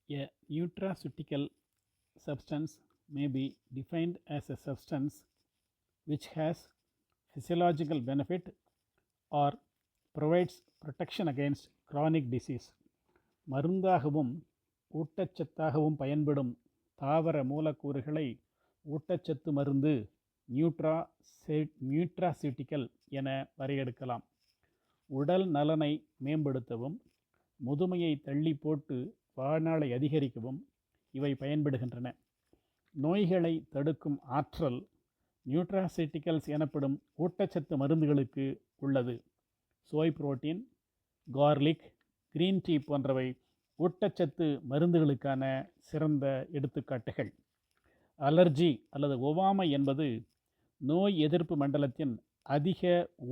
A nutraceutical substance may be defined as a substance which has physiological benefit or provides protection against chronic disease. மருந்தாகவும் ஊட்டச்சத்தாகவும் பயன்படும் தாவர மூலக்கூறுகளை ஊட்டச்சத்து மருந்து நியூட்ராசியூட்டிக்கல் என வரையறுக்கலாம். உடல் நலனை மேம்படுத்தவும் முதுமையை தள்ளி போட்டு வாழ்நாளை அதிகரிக்கவும் இவை பயன்படுகின்றன. நோய்களை தடுக்கும் ஆற்றல் நியூட்ராசியூட்டிக்கல்ஸ் எனப்படும் ஊட்டச்சத்து மருந்துகளுக்கு உள்ளது. சோய் புரோட்டீன், கார்லிக், கிரீன் டீ போன்றவை ஊட்டச்சத்து மருந்துகளுக்கான சிறந்த எடுத்துக்காட்டுகள். அலர்ஜி அல்லது ஒவ்வாமை என்பது நோய் எதிர்ப்பு மண்டலத்தின் அதிக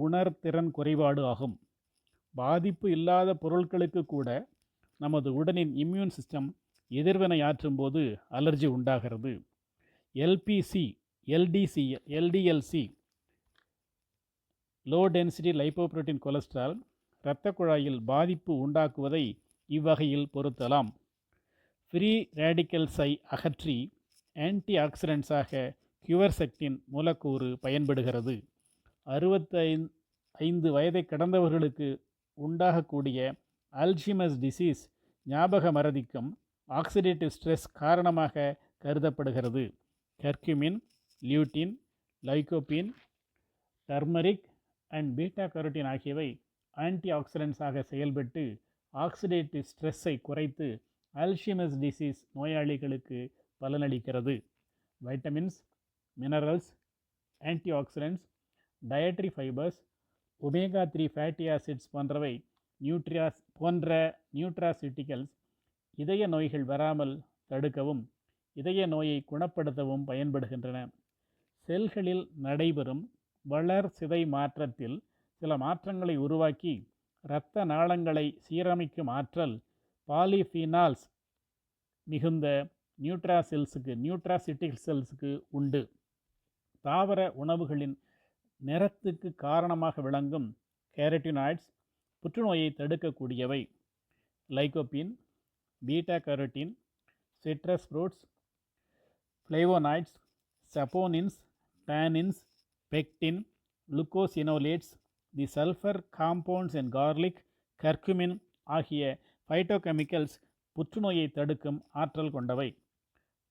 உணர்திறன் குறைபாடு ஆகும். பாதிப்பு இல்லாத பொருட்களுக்கு கூட நமது உடலின் இம்யூன் சிஸ்டம் எதிர்வினை ஆற்றும் போது அலர்ஜி உண்டாகிறது. LPC, LDLC, low density lipoprotein cholesterol இரத்த குழாயில் பாதிப்பு உண்டாக்குவதை இவ்வகையில் பொருத்தலாம். ஃப்ரீ ரேடிக்கல்ஸை அகற்றி ஆன்டி ஆக்சிடென்ட்ஸாக கியூவர்செக்டின் மூலக்கூறு பயன்படுகிறது. 65 வயதை கடந்தவர்களுக்கு உண்டாகக்கூடிய அல்ஷிமர்ஸ் டிசீஸ் ஞாபக மறதிக்கும் ஆக்சிடேட்டிவ் ஸ்ட்ரெஸ் காரணமாக கருதப்படுகிறது. Curcumin, lutein, lycopene, turmeric and beta carotene ஆகியவை ஆன்டி ஆக்சிடென்ட்ஸாக செயல்பட்டு ஆக்சிடேட்டிவ் ஸ்ட்ரெஸ்ஸை குறைத்து அல்ஷிமர்ஸ் டிசீஸ் நோயாளிகளுக்கு பலனளிக்கிறது. Vitamins, minerals, antioxidants, dietary fibres, omega 3 fatty acids போன்றவை நியூட்ராசியூட்டிக்கல்ஸ் இதய நோய்கள் வராமல் தடுக்கவும் இதய நோயை குணப்படுத்தவும் பயன்படுகின்றன. செல்களில் நடைபெறும் வளர் சிதை மாற்றத்தில் சில மாற்றங்களை உருவாக்கி இரத்த நாளங்களை சீரமைக்கும் ஆற்றல் பாலிஃபீனால்ஸ் மிகுந்த நியூட்ராசியூட்டிக் செல்ஸுக்கு உண்டு. தாவர உணவுகளின் நிறத்துக்கு காரணமாக விளங்கும் கேரட்டினாய்ட்ஸ் புற்றுநோயை தடுக்கக்கூடியவை. Lycopene, beta carotene, citrus fruits, flavonoids, saponins, tannins, pectin, glucosinolates, the sulphur compounds and garlic, curcumin ஆகிய ஃபைட்டோகெமிக்கல்ஸ் புற்றுநோயை தடுக்கும் ஆற்றல் கொண்டவை.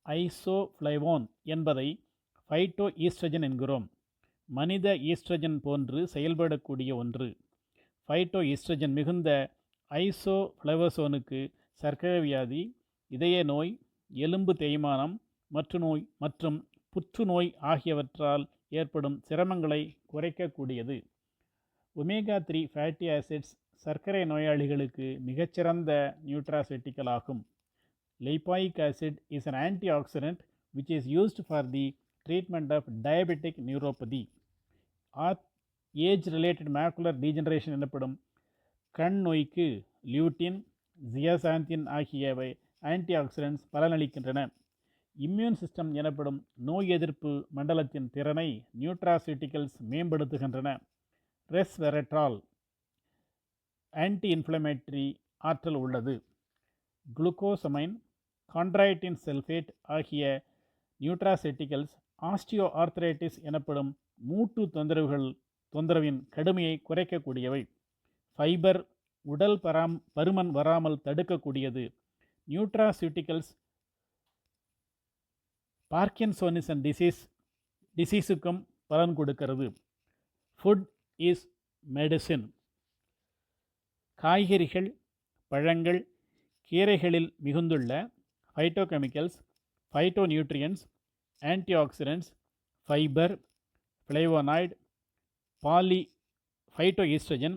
ஐசோஃப்ளைவோன் என்பதை ஃபைட்டோ ஈஸ்ட்ரஜன் என்கிறோம். மனித ஈஸ்ட்ரஜன் போன்று செயல்படக்கூடிய ஒன்று. ஃபைட்டோ ஈஸ்ட்ரஜன் மிகுந்த ஐசோஃப்ளைவோசோனுக்கு சர்க்கரை வியாதி, இதய நோய், எலும்பு தேய்மானம் மற்றும் புற்றுநோய் ஆகியவற்றால் ஏற்படும் சிரமங்களை குறைக்கக்கூடியது. ஒமேகா 3 ஃபேட்டி ஆசிட்ஸ் சர்க்கரை நோயாளிகளுக்கு மிகச்சிறந்த நியூட்ராசியூட்டிக்கல் ஆகும். Lipoic acid is an antioxidant which is used for the treatment of diabetic neuropathy. Age related macular degeneration எனப்படும் கண் நோய்க்கு லியூட்டின், ஜியாசாந்தின் ஆகியவை ஆன்டி ஆக்சிடென்ட்ஸ் பலனளிக்கின்றன. இம்யூன் சிஸ்டம் எனப்படும் நோய் எதிர்ப்பு மண்டலத்தின் திறனை நியூட்ராசியூட்டிக்கல்ஸ் மேம்படுத்துகின்றன. ரெஸ்வெரட்ரால் ஆன்டி இன்ஃப்ளமேட்டரி ஆற்றல் உள்ளது. குளுக்கோசமைன், கான்ட்ரைட்டின் சல்ஃபேட் ஆகிய நியூட்ராசியூட்டிக்கல்ஸ் ஆஸ்டியோ ஆர்த்ரைட்டிஸ் எனப்படும் மூட்டு தொந்தரவின் கடுமையை குறைக்கக்கூடியவை. ஃபைபர் உடல் பருமன் வராமல் தடுக்கக்கூடியது. நியூட்ராசியூட்டிக்கல்ஸ் பார்க்கின்சோனிசன் டிசீஸுக்கும் பலன் கொடுக்கிறது. Food is medicine. காய்கறிகள், பழங்கள், கீரைகளில் மிகுந்துள்ள phytochemicals, phytonutrients, antioxidants, fibre, flavonoid, phytoestrogen,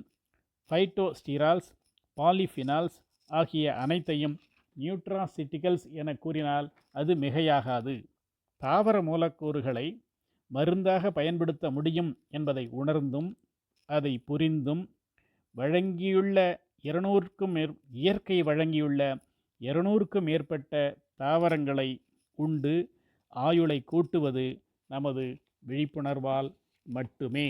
phytosterols, polyphenols ஆகிய அனைத்தையும் நியூட்ராசியூட்டிக்கல்ஸ் என கூறினால் அது மிகையாகாது. தாவர மூலக்கூறுகளை மருந்தாக பயன்படுத்த முடியும் என்பதை உணர்ந்தும் அதை புரிந்தும் இயற்கை வழங்கியுள்ள 200க்கும் மேற்பட்ட தாவரங்களை உண்டு ஆயுளை கூட்டுவது நமது விழிப்புணர்வால் மட்டுமே.